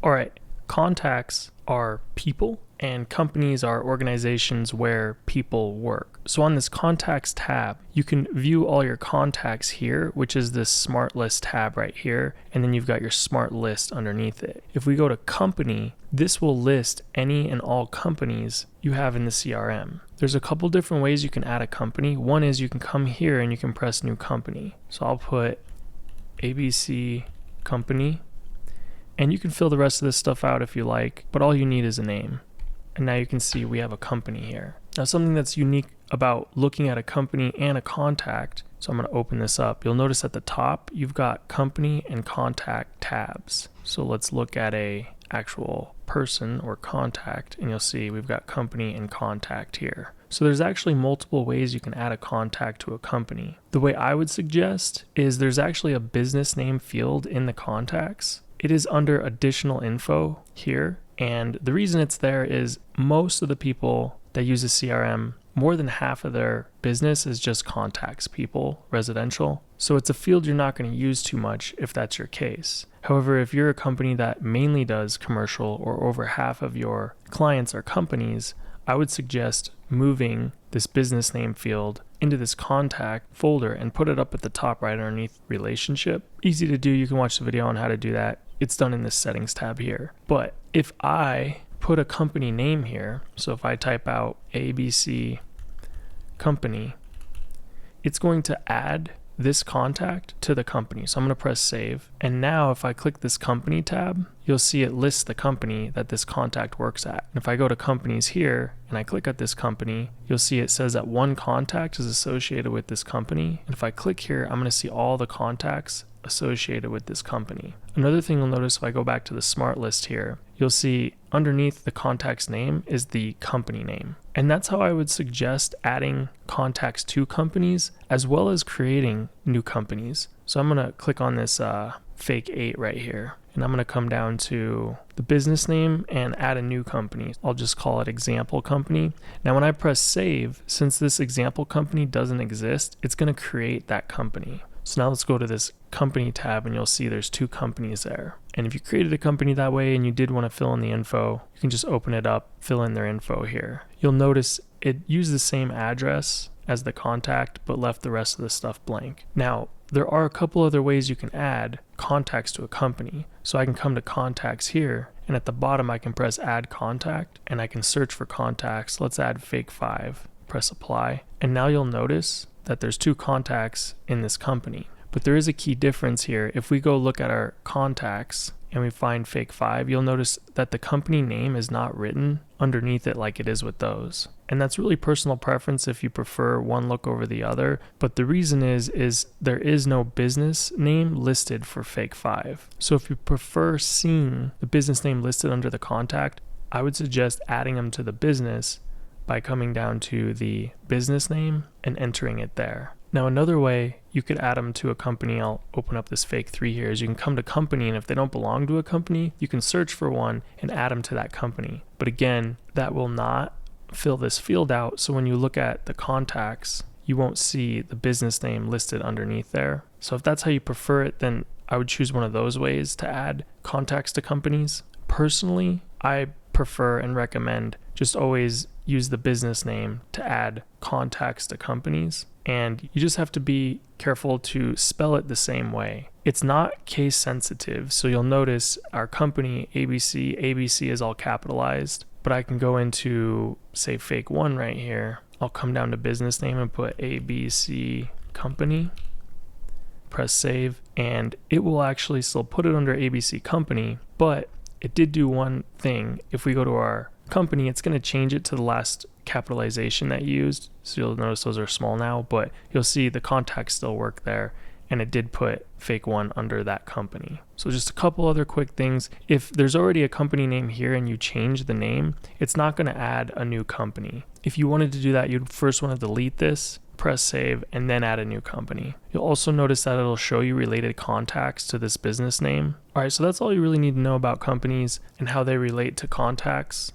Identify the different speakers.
Speaker 1: All right, contacts are people and companies are organizations where people work. So on this contacts tab, you can view all your contacts here, which is this smart list tab right here. And then you've got your smart list underneath it. If we go to company, this will list any and all companies you have in the CRM. There's a couple different ways you can add a company. One is you can come here and you can press new company. So I'll put ABC company. And you can fill the rest of this stuff out if you like, but all you need is a name. And now you can see we have a company here. Now something that's unique about looking at a company and a contact, so I'm going to open this up. You'll notice at the top, you've got company and contact tabs. So let's look at a actual person or contact, and you'll see we've got company and contact here. So there's actually multiple ways you can add a contact to a company. The way I would suggest is there's actually a business name field in the contacts. It is under additional info here. And the reason it's there is most of the people that use a CRM, more than half of their business is just contacts people, residential. So it's a field you're not going to use too much if that's your case. However, if you're a company that mainly does commercial or over half of your clients are companies, I would suggest moving this business name field into this contact folder and put it up at the top right underneath relationship. Easy to do. You can watch the video on how to do that. It's done in this settings tab here. But if I put a company name here, so if I type out ABC company, it's going to add this contact to the company. So I'm going to press save. And now if I click this company tab, you'll see it lists the company that this contact works at. And if I go to companies here and I click at this company, you'll see it says that one contact is associated with this company. And if I click here, I'm going to see all the contacts associated with this company. Another thing you'll notice if I go back to the smart list here, you'll see underneath the contact's name is the company name. And that's how I would suggest adding contacts to companies as well as creating new companies. So I'm going to click on this fake 8 right here. And I'm going to come down to the business name and add a new company. I'll just call it example company. Now when I press save, since this example company doesn't exist, it's going to create that company. So now let's go to this company tab and you'll see there's two companies there. And if you created a company that way and you did want to fill in the info, you can just open it up, fill in their info here. You'll notice it used the same address as the contact, but left the rest of the stuff blank. Now, there are a couple other ways you can add contacts to a company. So I can come to contacts here, and at the bottom I can press add contact, and I can search for contacts. Let's add fake 5, press apply. And now you'll notice that there's two contacts in this company. But there is a key difference here. If we go look at our contacts and we find fake 5, you'll notice that the company name is not written underneath it like it is with those. And that's really personal preference if you prefer one look over the other. But the reason is there is no business name listed for fake 5. So if you prefer seeing the business name listed under the contact, I would suggest adding them to the business by coming down to the business name and entering it there. Now another way you could add them to a company, I'll open up this fake 3 here, is you can come to company, and if they don't belong to a company, you can search for one and add them to that company. But again, that will not fill this field out, so when you look at the contacts, you won't see the business name listed underneath there. So if that's how you prefer it, then I would choose one of those ways to add contacts to companies. Personally, I prefer and recommend just always use the business name to add contacts to companies. And you just have to be careful to spell it the same way. It's not case sensitive. So you'll notice our company, ABC is all capitalized, but I can go into, say, fake 1 right here. I'll come down to business name and put ABC company, press save, and it will actually still put it under ABC company, but it did do one thing. If we go to our company, it's going to change it to the last capitalization that you used. So you'll notice those are small now, but you'll see the contacts still work there. And it did put fake 1 under that company. So just a couple other quick things. If there's already a company name here and you change the name, it's not going to add a new company. If you wanted to do that, you'd first want to delete this, press save, and then add a new company. You'll also notice that it'll show you related contacts to this business name. All right, so that's all you really need to know about companies and how they relate to contacts.